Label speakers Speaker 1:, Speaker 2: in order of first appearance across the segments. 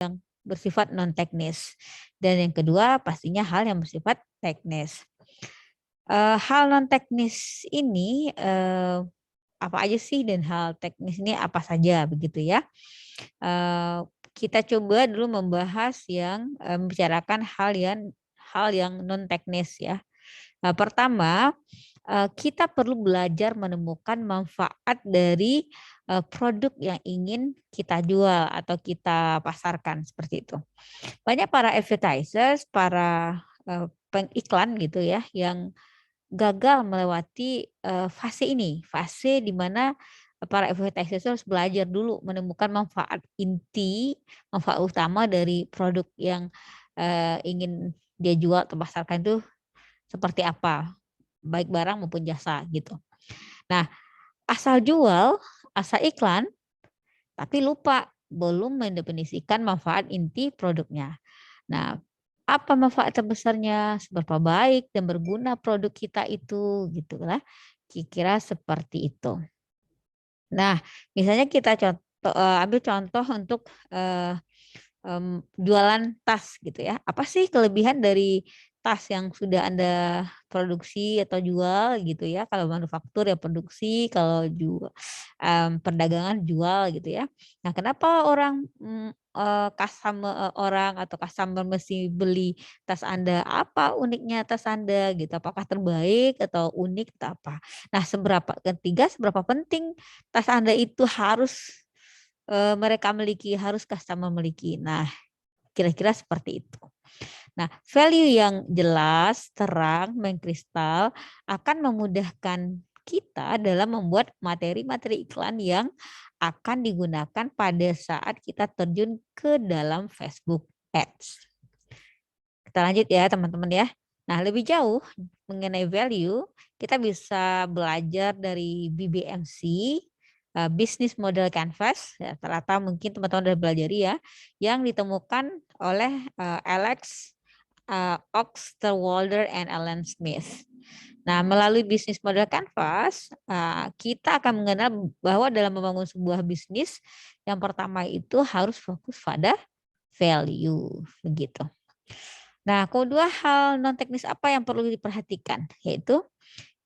Speaker 1: Yang bersifat non teknis, dan yang kedua pastinya hal yang bersifat teknis. Hal non teknis ini apa aja sih, dan hal teknis ini apa saja begitu ya. Kita coba dulu membahas yang membicarakan hal yang non teknis ya. Pertama, kita perlu belajar menemukan manfaat dari produk yang ingin kita jual atau kita pasarkan seperti itu. Banyak para advertisers, para pengiklan gitu ya, yang gagal melewati fase ini, fase di mana para advertisers harus belajar dulu menemukan manfaat inti, manfaat utama dari produk yang ingin dia jual atau pasarkan itu seperti apa, baik barang maupun jasa gitu. Nah, asal jual, asal iklan, tapi lupa belum mendefinisikan manfaat inti produknya. Nah, apa manfaat terbesarnya, seberapa baik dan berguna produk kita itu, gitu lah. Kira-kira seperti itu. Nah, misalnya kita ambil contoh untuk jualan tas gitu ya. Apa sih kelebihan dari tas yang sudah Anda produksi atau jual gitu ya? Kalau manufaktur ya produksi, kalau perdagangan jual gitu ya. Nah, kenapa orang atau customer mesti beli tas Anda? Apa uniknya tas Anda gitu? Apakah terbaik atau unik atau apa? Nah, ketiga, seberapa penting tas Anda itu harus mereka miliki, harus customer miliki. Nah, kira-kira seperti itu. Nah, value yang jelas, terang, mengkristal akan memudahkan kita dalam membuat materi-materi iklan yang akan digunakan pada saat kita terjun ke dalam Facebook Ads. Kita lanjut ya teman-teman ya. Nah, lebih jauh mengenai value, kita bisa belajar dari BBMC, Business Model Canvas, ya, rata-rata mungkin teman-teman sudah belajar ya, yang ditemukan oleh Alex Oxterwalder and Alan Smith. Nah, melalui Business Model Canvas, kita akan mengenal bahwa dalam membangun sebuah bisnis, yang pertama itu harus fokus pada value, begitu. Nah, kedua hal non teknis apa yang perlu diperhatikan, yaitu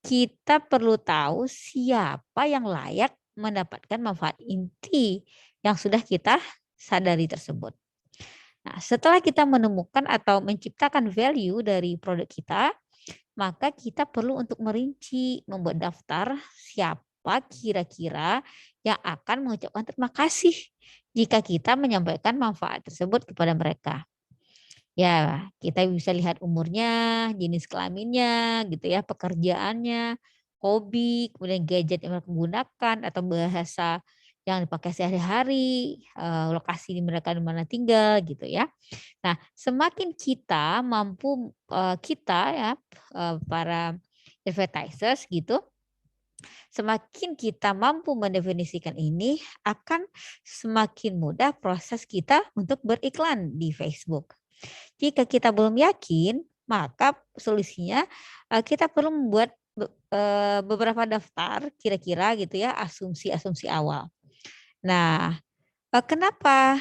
Speaker 1: kita perlu tahu siapa yang layak mendapatkan manfaat inti yang sudah kita sadari tersebut. Nah, setelah kita menemukan atau menciptakan value dari produk kita, maka kita perlu untuk merinci, membuat daftar siapa kira-kira yang akan mengucapkan terima kasih jika kita menyampaikan manfaat tersebut kepada mereka. Ya, kita bisa lihat umurnya, jenis kelaminnya, gitu ya, pekerjaannya, hobi, kemudian gadget yang mereka gunakan atau bahasa yang dipakai sehari-hari, lokasi di mereka di mana tinggal, gitu ya. Nah, semakin kita mampu, kita ya, para advertisers gitu, semakin kita mampu mendefinisikan ini, akan semakin mudah proses kita untuk beriklan di Facebook. Jika kita belum yakin, maka solusinya kita perlu membuat beberapa daftar kira-kira gitu ya, asumsi-asumsi awal. Nah, kenapa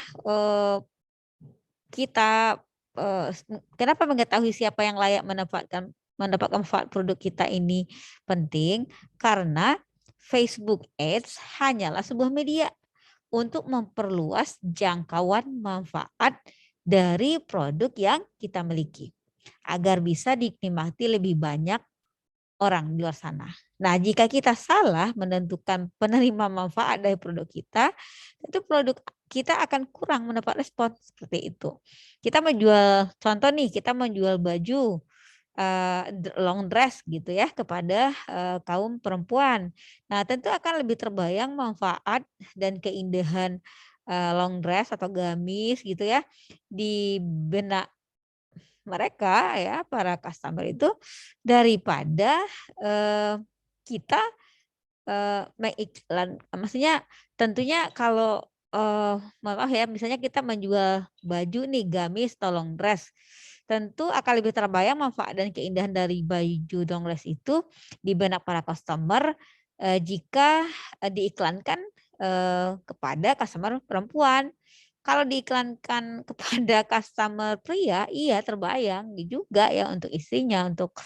Speaker 1: kita kenapa mengetahui siapa yang layak mendapatkan manfaat produk kita ini penting? Karena Facebook Ads hanyalah sebuah media untuk memperluas jangkauan manfaat dari produk yang kita miliki agar bisa dinikmati lebih banyak orang di luar sana. Nah, jika kita salah menentukan penerima manfaat dari produk kita, itu produk kita akan kurang mendapat respon seperti itu. Kita menjual, contoh nih, kita menjual baju long dress gitu ya kepada kaum perempuan. Nah, tentu akan lebih terbayang manfaat dan keindahan long dress atau gamis gitu ya di benak mereka ya, para customer itu daripada kita mengiklan, maksudnya tentunya kalau maaf ya, misalnya kita menjual baju nih, gamis atau long dress, tentu akan lebih terbayang manfaat dan keindahan dari baju long dress itu di benak para customer jika diiklankan kepada customer perempuan. Kalau diiklankan kepada customer pria, iya terbayang juga ya untuk istrinya, untuk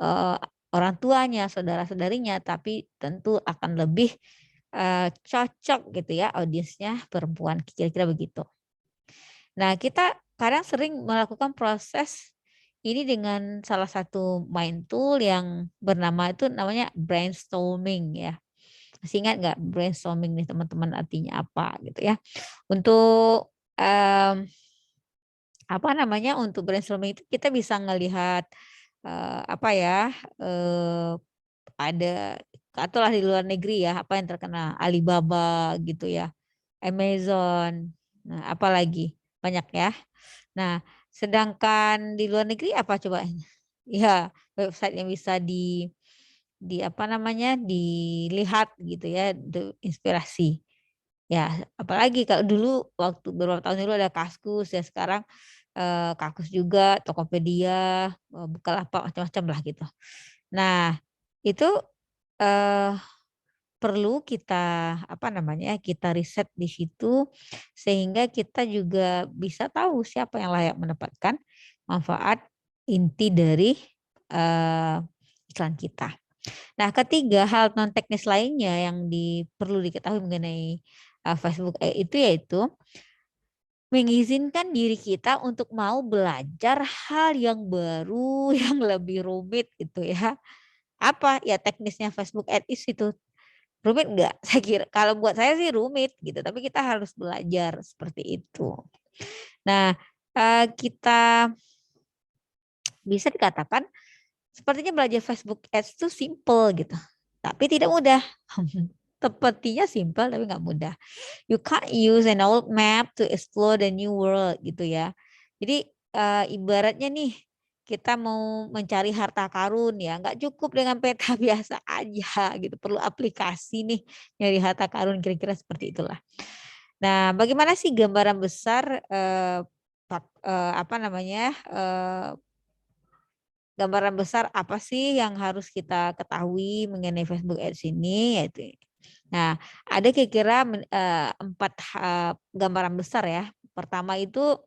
Speaker 1: eee, orang tuanya, saudara-saudarinya, tapi tentu akan lebih cocok gitu ya audiensnya perempuan, kira-kira begitu. Nah, kita kadang sering melakukan proses ini dengan salah satu main tool yang bernama itu namanya brainstorming ya. Masih ingat nggak brainstorming nih teman-teman artinya apa gitu ya? Untuk, apa namanya, untuk brainstorming itu kita bisa ngelihat, apa ya, ada ataulah di luar negeri ya, apa yang terkenal, Alibaba gitu ya, Amazon, nah apalagi, banyak ya. Nah, sedangkan di luar negeri apa coba? Ya, website yang bisa di apa namanya, dilihat gitu ya, untuk inspirasi. Ya, apalagi kalau dulu waktu beberapa tahun dulu ada Kaskus ya, sekarang, Kaskus juga, Tokopedia, Bukalapak, macam-macam lah gitu. Nah, itu, eee, perlu kita, apa namanya, kita riset di situ, sehingga kita juga bisa tahu siapa yang layak mendapatkan manfaat inti dari, eee, iklan kita. Nah, ketiga, hal non teknis lainnya yang perlu diketahui mengenai, Facebook itu yaitu mengizinkan diri kita untuk mau belajar hal yang baru, yang lebih rumit gitu ya. Apa? Ya teknisnya Facebook Ads itu. Rumit nggak? Saya kira kalau buat saya sih rumit gitu, tapi kita harus belajar seperti itu. Nah, kita bisa dikatakan sepertinya belajar Facebook Ads itu simple gitu, tapi tidak mudah. Sepertinya simpel tapi nggak mudah. You can't use an old map to explore the new world gitu ya. Jadi ibaratnya nih kita mau mencari harta karun ya, nggak cukup dengan peta biasa aja gitu, perlu aplikasi nih nyari harta karun kira-kira seperti itulah. Nah, bagaimana sih gambaran besar apa namanya, gambaran besar apa sih yang harus kita ketahui mengenai Facebook Ads ini, yaitu nah, ada kira-kira 4 gambaran besar ya. Pertama itu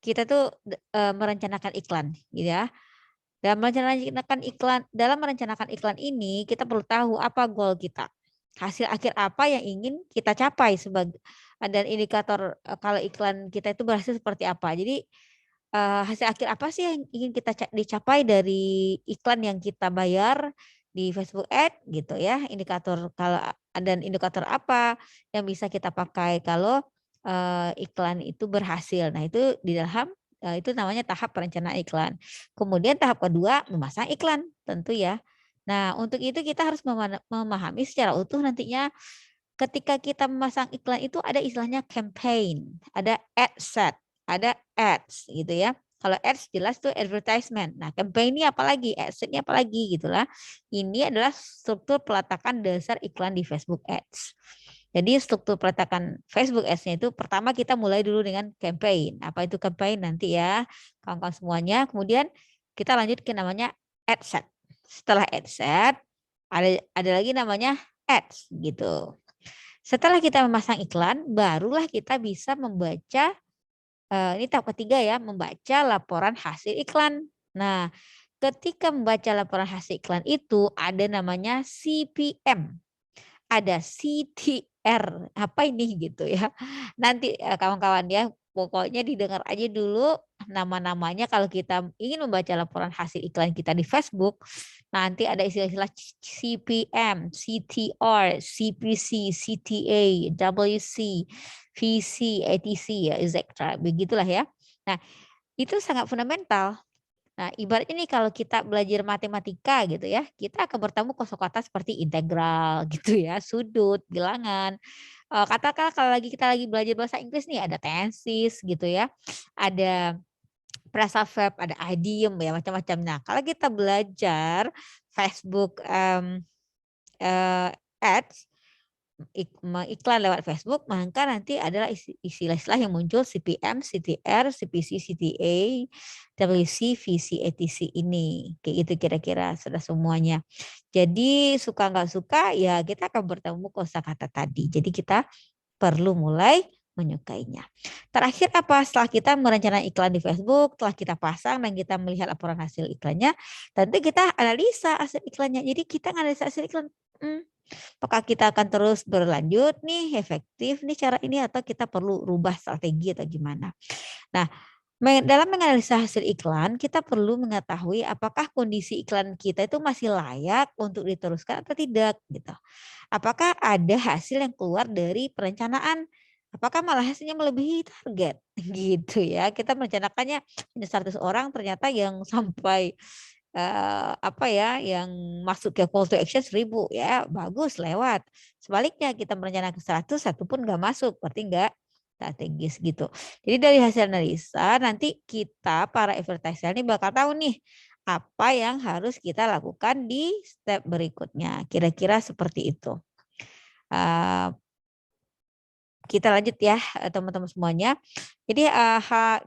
Speaker 1: kita tuh merencanakan iklan gitu ya. Dalam merencanakan iklan ini kita perlu tahu apa goal kita. Hasil akhir apa yang ingin kita capai dan indikator, kalau iklan kita itu berhasil seperti apa. Jadi hasil akhir apa sih yang ingin kita dicapai dari iklan yang kita bayar di Facebook Ad gitu ya, indikator kalau dan indikator apa yang bisa kita pakai kalau, iklan itu berhasil. Nah itu di dalam, itu namanya tahap perencanaan iklan. Kemudian tahap kedua memasang iklan tentu ya. Nah untuk itu kita harus memahami secara utuh nantinya ketika kita memasang iklan itu ada istilahnya campaign, ada ad set, ada ads gitu ya. Kalau ads jelas tuh advertisement. Nah, campaign ini apalagi, ad set ini apalagi gitulah. Ini adalah struktur peletakan dasar iklan di Facebook Ads. Jadi struktur peletakan Facebook Ads-nya itu pertama kita mulai dulu dengan campaign. Apa itu campaign nanti ya kawan-kawan semuanya. Kemudian kita lanjut ke namanya ad set. Setelah ad set ada lagi namanya ads gitu. Setelah kita memasang iklan, barulah kita bisa membaca ini tahap ketiga ya, membaca laporan hasil iklan. Nah, ketika membaca laporan hasil iklan itu ada namanya CPM, ada CTR. Apa ini gitu ya. Nanti kawan-kawan ya, pokoknya didengar aja dulu nama-namanya kalau kita ingin membaca laporan hasil iklan kita di Facebook, nanti ada istilah-istilah CPM, CTR, CPC, CTA, WC, VC, ATC ya, etc. Begitulah ya. Nah, itu sangat fundamental. Nah, ibaratnya nih kalau kita belajar matematika gitu ya, kita akan bertemu kosakata seperti integral gitu ya, sudut, bilangan. Katakanlah kalau kita lagi belajar bahasa Inggris nih ada tenses gitu ya, ada phrasal verb, ada idiom ya macam-macam. Nah, kalau kita belajar Facebook ads iklan lewat Facebook, maka nanti adalah istilah-istilah yang muncul CPM, CTR, CPC, CTA, WC, VC, ATC ini. Kayak gitu kira-kira sudah semuanya. Jadi suka nggak suka ya kita akan bertemu kosakata tadi. Jadi kita perlu mulai menyukainya. Terakhir apa? Setelah kita merencanakan iklan di Facebook, setelah kita pasang dan kita melihat laporan hasil iklannya, tentu kita analisa hasil iklannya. Jadi kita analisa hasil iklan. Apakah kita akan terus berlanjut nih efektif nih cara ini atau kita perlu rubah strategi atau gimana. Nah, dalam menganalisa hasil iklan kita perlu mengetahui apakah kondisi iklan kita itu masih layak untuk diteruskan atau tidak gitu. Apakah ada hasil yang keluar dari perencanaan? Apakah malah hasilnya melebihi target? Gitu ya. Kita merencanakannya hanya 100 orang ternyata yang sampai apa ya, yang masuk ke call to action 1000 ya, bagus lewat. Sebaliknya kita merencanakan 100, satu pun nggak masuk, berarti nggak strategis gitu. Jadi dari hasil analisa nanti kita para advertiser ini bakal tahu nih apa yang harus kita lakukan di step berikutnya. Kira-kira seperti itu. Kita lanjut ya teman-teman semuanya. Jadi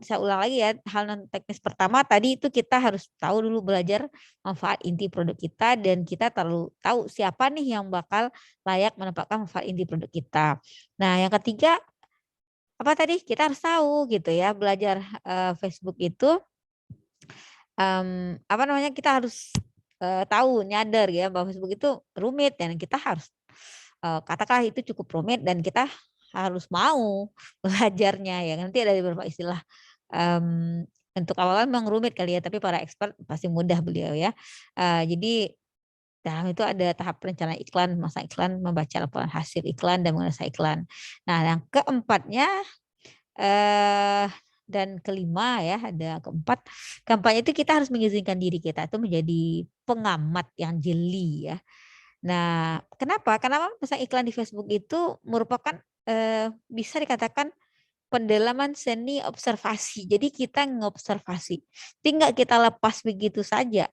Speaker 1: saya ulang lagi ya, hal non teknis pertama tadi itu kita harus tahu dulu belajar manfaat inti produk kita dan kita tahu siapa nih yang bakal layak mendapatkan manfaat inti produk kita. Nah, yang ketiga apa tadi? Kita harus tahu gitu ya, belajar Facebook itu apa namanya? Kita harus tahu, nyadar ya bahwa Facebook itu rumit dan kita harus katakanlah itu cukup rumit dan kita harus mau belajarnya ya. Nanti ada beberapa istilah untuk awal-awal memang rumit kali ya, tapi para expert pasti mudah beliau ya. Jadi dalam itu ada tahap perencanaan iklan, masa iklan, membaca laporan hasil iklan dan menganalisa iklan. Nah, yang keempatnya eh dan kelima ya, ada keempat, keempatnya itu kita harus mengizinkan diri kita itu menjadi pengamat yang jeli ya. Nah, kenapa? Karena memasang iklan di Facebook itu merupakan bisa dikatakan pendalaman seni observasi. Jadi kita ngobservasi. Jadi nggak kita lepas begitu saja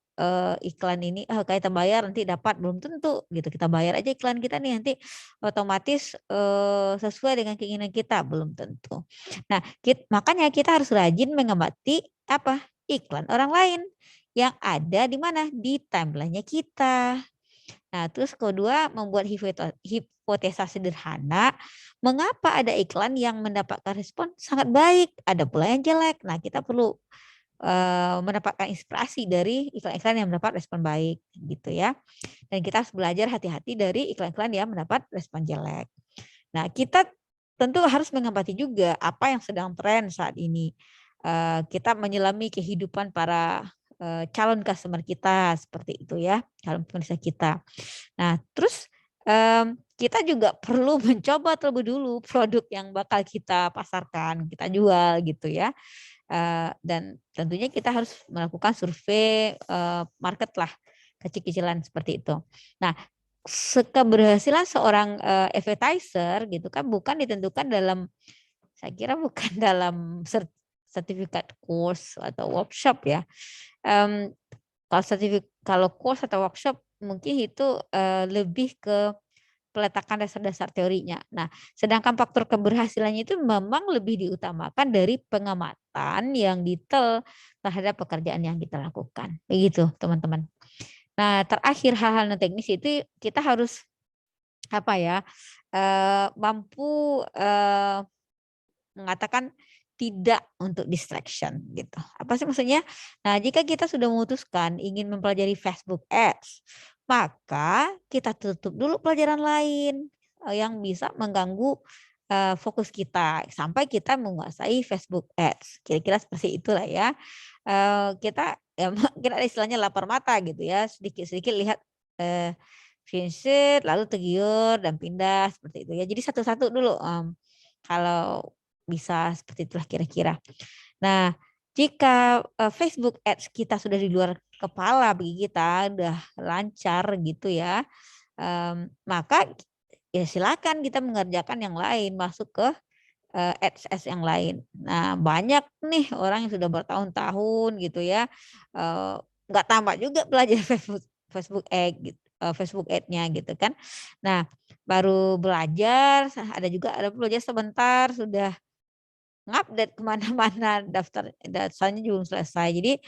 Speaker 1: iklan ini, kita bayar nanti dapat, belum tentu gitu. Kita bayar aja iklan kita nih nanti otomatis sesuai dengan keinginan kita, belum tentu. Nah, makanya kita harus rajin mengamati apa? Iklan orang lain yang ada di mana? Di timeline-nya kita. Nah, terus kedua membuat hipotesa sederhana, mengapa ada iklan yang mendapatkan respon sangat baik, ada pula yang jelek. Nah, kita perlu mendapatkan inspirasi dari iklan-iklan yang mendapat respon baik gitu ya. Dan kita harus belajar hati-hati dari iklan-iklan yang mendapat respon jelek. Nah, kita tentu harus mengamati juga apa yang sedang tren saat ini. Kita menyelami kehidupan para calon customer kita seperti itu ya, calon pemirsa kita. Nah, terus kita juga perlu mencoba terlebih dulu produk yang bakal kita pasarkan, kita jual gitu ya. Dan tentunya kita harus melakukan survei market lah, kecil-kecilan seperti itu. Nah, keberhasilan seorang advertiser gitu kan bukan ditentukan dalam, saya kira bukan dalam sertifikat course atau workshop ya. Kalau course atau workshop mungkin itu lebih ke peletakan dasar-dasar teorinya. Nah, sedangkan faktor keberhasilannya itu memang lebih diutamakan dari pengamatan yang detail terhadap pekerjaan yang kita lakukan. Begitu, teman-teman. Nah, terakhir hal-hal non teknis itu kita harus apa ya, mampu mengatakan tidak untuk distraction gitu. Apa sih maksudnya? Nah, jika kita sudah memutuskan ingin mempelajari Facebook Ads, maka kita tutup dulu pelajaran lain yang bisa mengganggu fokus kita sampai kita menguasai Facebook Ads. Kira-kira seperti itulah ya. Kita ya mungkin ada istilahnya lapar mata gitu ya, sedikit-sedikit lihat eh, visit lalu tergiur dan pindah seperti itu ya. Jadi satu-satu dulu kalau bisa seperti itulah kira-kira. Nah, jika Facebook Ads kita sudah di luar kepala bagi kita, udah lancar gitu ya, maka ya silakan kita mengerjakan yang lain, masuk ke ads yang lain. Nah, banyak nih orang yang sudah bertahun-tahun gitu ya, nggak tamat juga belajar Facebook Facebook Ad gitu, Facebook Ad-nya gitu kan. Nah, baru belajar, ada juga ada belajar sebentar sudah ngupdate kemana-mana dasarnya belum selesai. Jadi,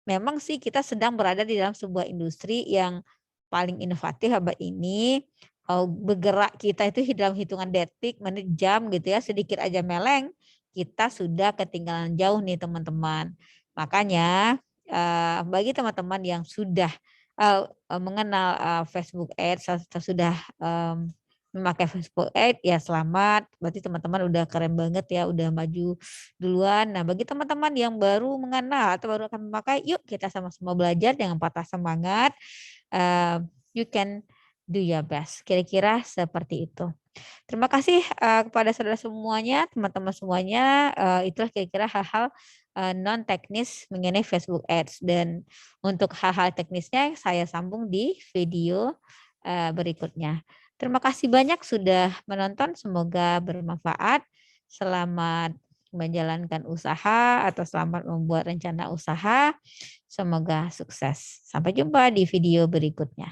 Speaker 1: memang sih kita sedang berada di dalam sebuah industri yang paling inovatif abad ini. Bergerak kita itu dalam hitungan detik, menit, jam gitu ya, sedikit aja meleng, kita sudah ketinggalan jauh nih teman-teman. Makanya, bagi teman-teman yang sudah, mengenal, Facebook Ads atau sudah, memakai Facebook Ads, ya selamat, berarti teman-teman udah keren banget ya, udah maju duluan. Nah, bagi teman-teman yang baru mengenal atau baru akan memakai, yuk kita sama-sama belajar, jangan patah semangat, you can do your best. Kira-kira seperti itu. Terima kasih, kepada saudara semuanya, teman-teman semuanya, itulah kira-kira hal-hal, non teknis mengenai Facebook Ads, dan untuk hal-hal teknisnya saya sambung di video, berikutnya. Terima kasih banyak sudah menonton, semoga bermanfaat. Selamat menjalankan usaha atau selamat membuat rencana usaha. Semoga sukses. Sampai jumpa di video berikutnya.